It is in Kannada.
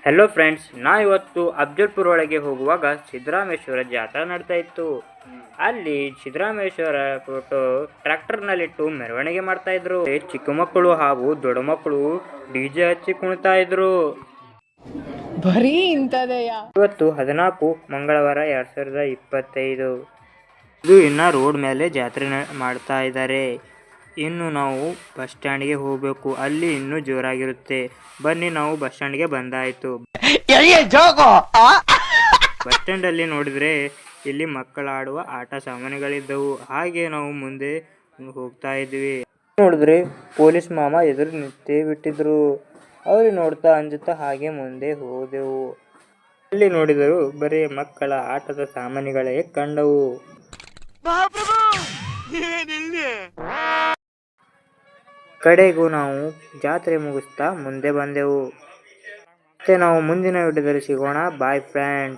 ಹೆಲೋ ಫ್ರೆಂಡ್ಸ್, ಇವತ್ತು ಅಫ್ಜಲ್ಪುರ ಒಳಗೆ ಹೋಗುವಾಗ ಸಿದ್ದರಾಮೇಶ್ವರ ಜಾತ್ರೆ ನಡ್ತಾ ಇತ್ತು. ಅಲ್ಲಿ ಸಿದ್ದರಾಮೇಶ್ವರ ಫೋಟೋ ಟ್ರ್ಯಾಕ್ಟರ್ನಲ್ಲಿಟ್ಟು ಮೆರವಣಿಗೆ ಮಾಡ್ತಾ ಇದ್ರು. ಚಿಕ್ಕ ಮಕ್ಕಳು ಹಾಗೂ ದೊಡ್ಡ ಮಕ್ಕಳು ಡಿಜೆ ಹಚ್ಚಿ ಕುಣಿತಾ ಇದ್ರು. ಬರೀ ಇಂಥದೆಯ. ಇವತ್ತು 14 ಮಂಗಳವಾರ 2025. ಇದು ಇನ್ನ ರೋಡ್ ಮೇಲೆ ಜಾತ್ರೆ ಮಾಡ್ತಾ ಇದ್ದಾರೆ. ಇನ್ನು ನಾವು ಬಸ್ ಸ್ಟ್ಯಾಂಡ್ಗೆ ಹೋಗಬೇಕು. ಅಲ್ಲಿ ಇನ್ನೂ ಜೋರಾಗಿರುತ್ತೆ. ಬನ್ನಿ, ನಾವು ಬಸ್ ಸ್ಟ್ಯಾಂಡ್ಗೆ ಬಂದಾಯ್ತು. ಬಸ್ ಸ್ಟ್ಯಾಂಡ್ ಅಲ್ಲಿ ನೋಡಿದ್ರೆ ಇಲ್ಲಿ ಮಕ್ಕಳಾಡುವ ಆಟ ಸಾಮಾನುಗಳಿದ್ದವು. ಹಾಗೆ ನಾವು ಮುಂದೆ ಹೋಗ್ತಾ ಇದ್ವಿ. ನೋಡಿದ್ರೆ ಪೊಲೀಸ್ ಮಾಮ ಎದುರು ನಿಂತೇ ಬಿಟ್ಟಿದ್ರು. ಅವ್ರು ನೋಡ್ತಾ ಅಂಜುತ್ತಾ ಹಾಗೆ ಮುಂದೆ ಹೋದೆವು. ಅಲ್ಲಿ ನೋಡಿದರು ಬರೀ ಮಕ್ಕಳ ಆಟದ ಸಾಮಾನುಗಳೇ ಕಂಡವು. ಕಡೆಗೂ ನಾವು ಜಾತ್ರೆ ಮುಗಿಸ್ತಾ ಮುಂದೆ ಬಂದೆವು. ಮತ್ತೆ ನಾವು ಮುಂದಿನ ವಿಡಿಯೋದಲ್ಲಿ ಸಿಗೋಣ. Bye friends.